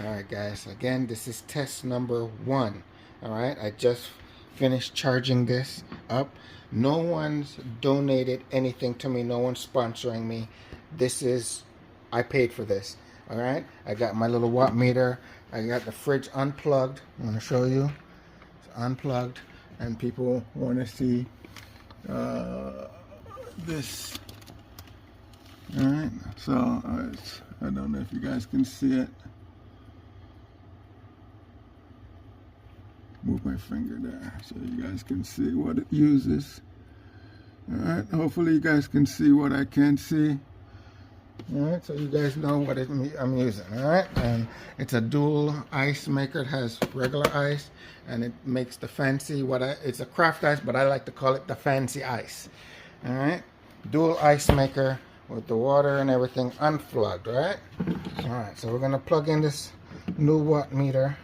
Alright guys, again this is test number 1. Alright, I just finished charging this up. No one's donated anything to me, no one's sponsoring me. I paid for this. Alright, I got my little watt meter. I got the fridge unplugged. I'm going to show you. It's unplugged and people want to see this. Alright, so I don't know if you guys can see it. Move my finger there so you guys can see what it uses. Alright, hopefully you guys can see what I can see. Alright, so you guys know what I'm using. Alright, and it's a dual ice maker. It has regular ice and it makes the fancy, it's a craft ice, but I like to call it the fancy ice. Alright, dual ice maker with the water and everything unplugged, right? Alright, so we're going to plug in this new watt meter.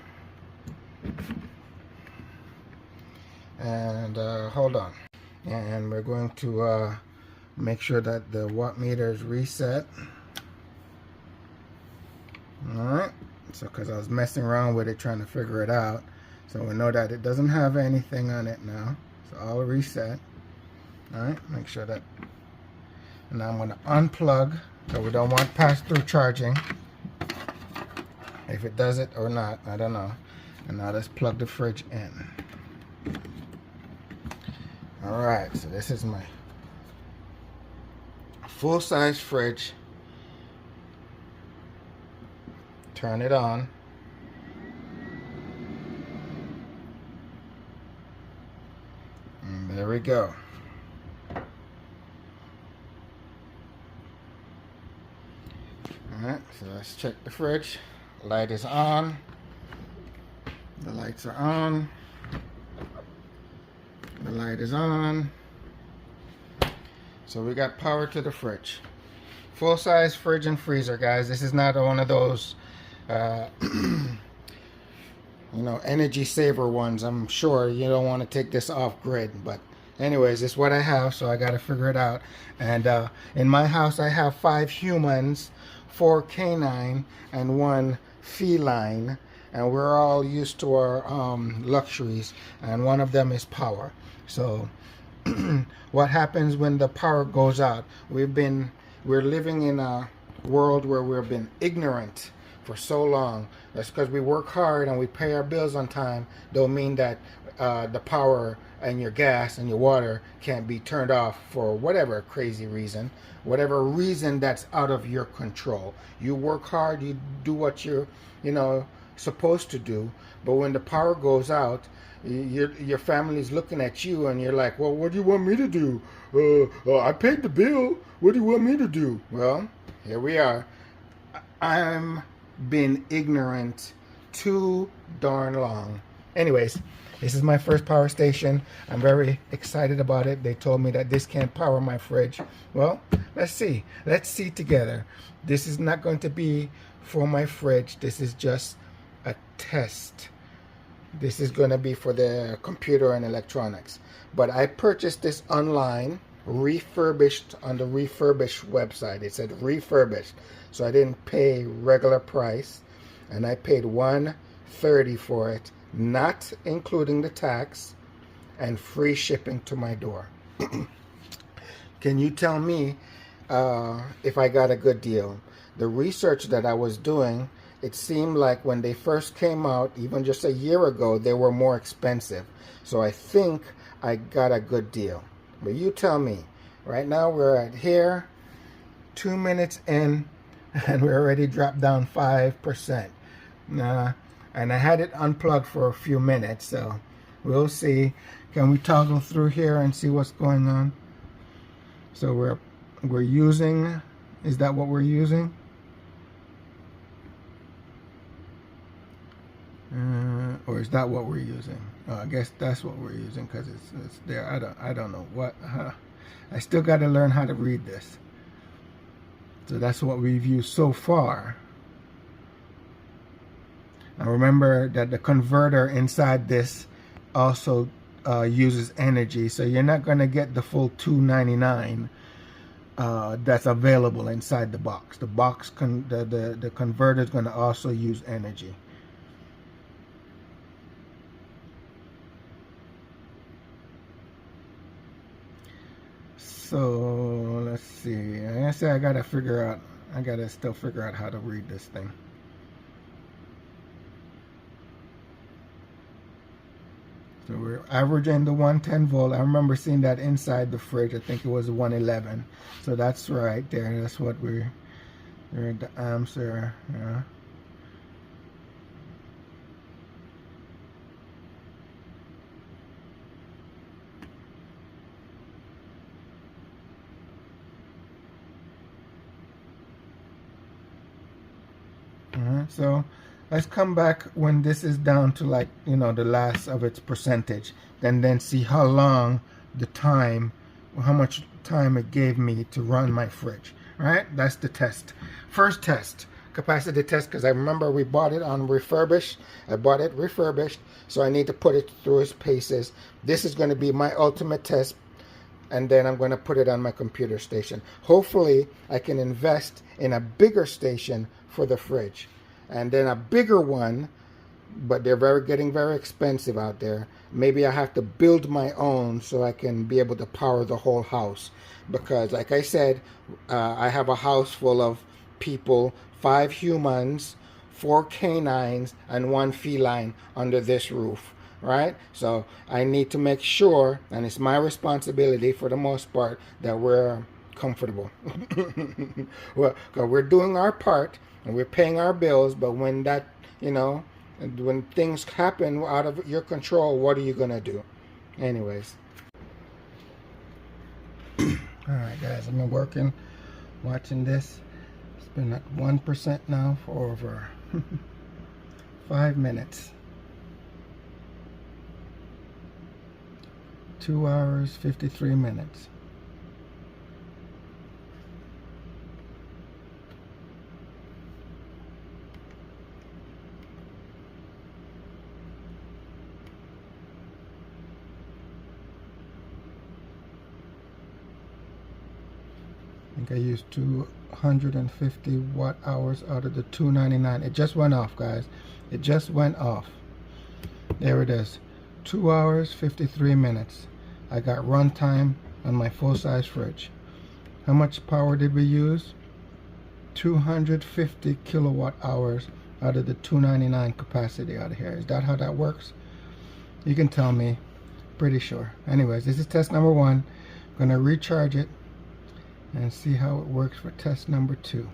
And hold on, and we're going to make sure that the watt meter is reset. Alright, so because I was messing around with it trying to figure it out, so we know that it doesn't have anything on it now, so I'll reset. Alright, make sure that, and now I'm going to unplug, so we don't want pass-through charging. If it does it or not, I don't know. And now let's plug the fridge in. Alright, so this is my full-size fridge. Turn it on. And there we go. Alright, so let's check the fridge. Light is on. The lights are on. The light is on. So we got power to the fridge. Full size fridge and freezer, guys. This is not one of those energy saver ones. I'm sure you don't want to take this off grid, but anyways, it's what I have, so I got to figure it out. And in my house I have 5 humans, 4 canine and 1 feline, and we're all used to our luxuries, and one of them is power. So what happens when the power goes out? We're living in a world where we've been ignorant for so long. That's because we work hard and we pay our bills on time. Don't mean that the power and your gas and your water can't be turned off for whatever crazy reason, whatever reason that's out of your control. You work hard, you do what you're supposed to do, but when the power goes out, your family's looking at you and you're like, well, what do you want me to do? I paid the bill. What do you want me to do? Well, here we are. I'm been ignorant too darn long. Anyways, this is my first power station. I'm very excited about it. They told me that this can't power my fridge. Well, let's see. Let's see together. This is not going to be for my fridge. This is just a test. This is going to be for the computer and electronics. But I purchased this online, refurbished on the refurbished website. It said refurbished. So I didn't pay regular price. And I paid $130 for it, not including the tax, and free shipping to my door. Can you tell me if I got a good deal? The research that I was doing, it seemed like when they first came out, even just a year ago, they were more expensive. So I think I got a good deal. But you tell me. Right now we're at here, 2 minutes in, and we already dropped down 5%. And I had it unplugged for a few minutes, so we'll see. Can we toggle through here and see what's going on? So we're using, is that what we're using? Or is that what we're using? Oh, I guess that's what we're using because it's there. I don't know what. I still got to learn how to read this. So that's what we've used so far. Now remember that the converter inside this also uses energy, so you're not going to get the full $2.99 that's available inside the box. The box, the converter is going to also use energy. So let's see. I say I gotta still figure out how to read this thing. So we're averaging the 110 volt. I remember seeing that inside the fridge. I think it was 111. So that's right there. That's what we're the amps are. Yeah. So let's come back when this is down to, like, you know, the last of its percentage, and then see how long the time, how much time it gave me to run my fridge. Right? That's the test. First test, capacity test, because I remember we bought it on refurbished. I bought it refurbished, so I need to put it through its paces. This is going to be my ultimate test, and then I'm going to put it on my computer station. Hopefully I can invest in a bigger station for the fridge, and then a bigger one, but they're getting very expensive out there. Maybe I have to build my own so I can be able to power the whole house, because like I said, I have a house full of people, 5 humans, 4 canines, and 1 feline under this roof. Right? So I need to make sure, and it's my responsibility for the most part, that we're comfortable. Well, 'cause we're doing our part and we're paying our bills, but when that, you know, when things happen out of your control, what are you gonna do? Anyways. Alright guys, I've been working, watching this. It's been at 1% now for over 5 minutes. 2 hours, 53 minutes. I think I used 250 watt hours out of the 299. It just went off, guys. It just went off. There it is. 2 hours, 53 minutes. I got runtime on my full-size fridge. How much power did we use? 250 kilowatt hours out of the 299 capacity out of here. Is that how that works? You can tell me. Pretty sure. Anyways, this is test number 1. I'm going to recharge it and see how it works for test number 2.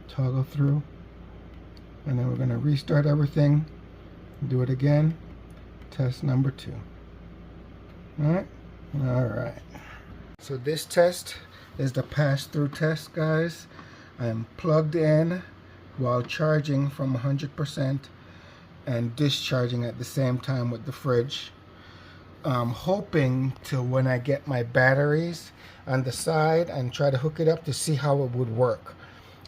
Toggle through, and then we're going to restart everything, do it again. Test number 2. Alright, so this test is the pass-through test, guys. I am plugged in while charging from 100% and discharging at the same time with the fridge. I'm hoping to, when I get my batteries on the side and try to hook it up, to see how it would work.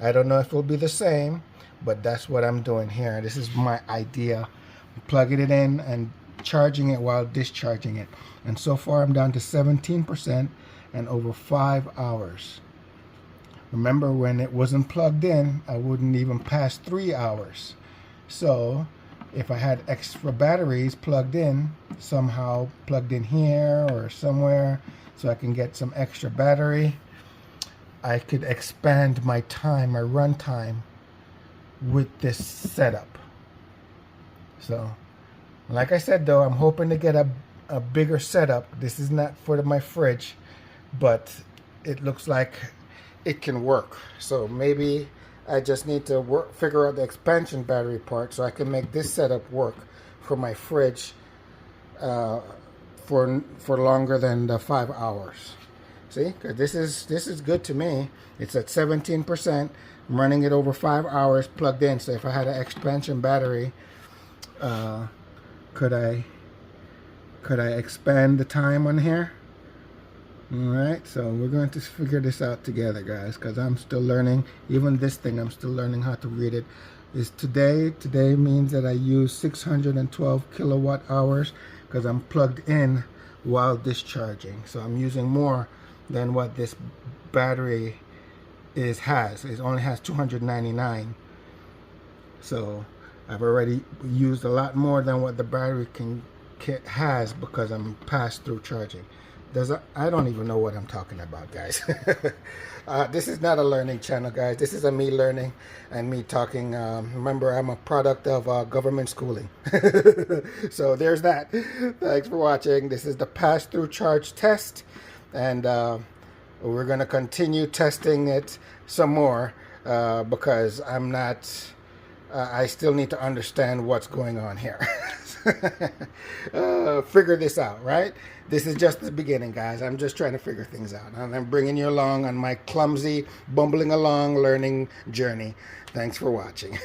I don't know if it'll be the same, but that's what I'm doing here. This is my idea. I'm plugging it in and charging it while discharging it. And so far I'm down to 17% and over 5 hours. Remember, when it wasn't plugged in, I wouldn't even pass 3 hours. So if I had extra batteries plugged in, somehow plugged in here or somewhere, so I can get some extra battery, I could expand my time, my run time, with this setup. So like I said though, I'm hoping to get a bigger setup. This is not for my fridge, but it looks like it can work. So maybe I just need to figure out the expansion battery part so I can make this setup work for my fridge for longer than the 5 hours. See, 'cause this is good to me. It's at 17%. I'm running it over 5 hours plugged in. So if I had an expansion battery, could I expand the time on here? Alright, so we're going to figure this out together, guys, because I'm still learning. Even this thing, I'm still learning how to read it. Today means that I use 612 kilowatt hours because I'm plugged in while discharging. So I'm using more than what this battery has. It only has 299. So I've already used a lot more than what the battery has because I'm past through charging. I don't even know what I'm talking about, guys. This is not a learning channel, guys. This is a me learning and me talking. Remember, I'm a product of government schooling. So there's that. Thanks for watching. This is the pass-through charge test, and we're going to continue testing it some more because I'm not... I still need to understand what's going on here. Figure this out, right? This is just the beginning, guys. I'm just trying to figure things out. And I'm bringing you along on my clumsy, bumbling along learning journey. Thanks for watching.